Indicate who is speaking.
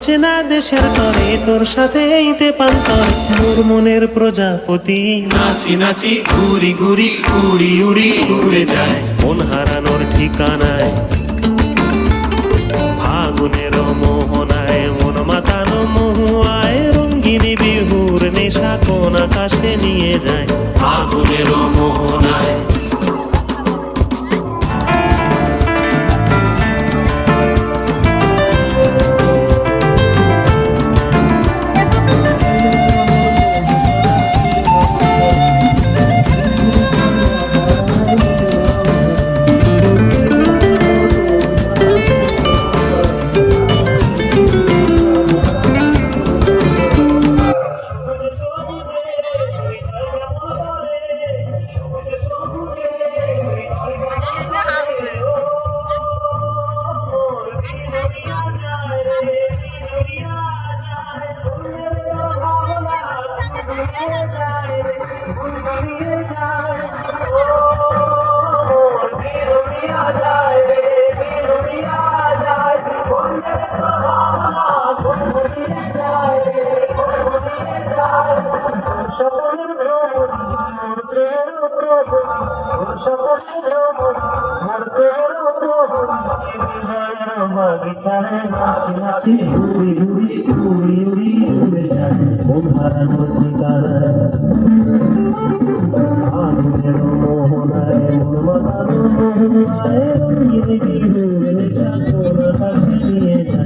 Speaker 1: চেনা দেশের তরে তোর সাথে এইতে পান্তর মোর মনের প্রজাপতি
Speaker 2: নাচি নাচি ঘুরি ঘুরি উড়ি উড়ি উড়ে যায়
Speaker 1: মন হারানোর ঠিকানায় ফাগুনের মোহনায় মন মাতানো মহুয়ায় রঙ্গিনী বিহুর নেশা কোন আকাশে নিয়ে যায়
Speaker 2: ফাগুনের মোহনায়
Speaker 3: নাচি নাচি ঘুরি ঘুরি উড়ি উড়ি উড়ে যায় মন হারানোর ঠিকানায় ফাগুনের মোহনায় মন মাতানো মহুয়ায় রঙ্গিনী বিহুর নেশা কোন আকাশে নিয়ে যায়।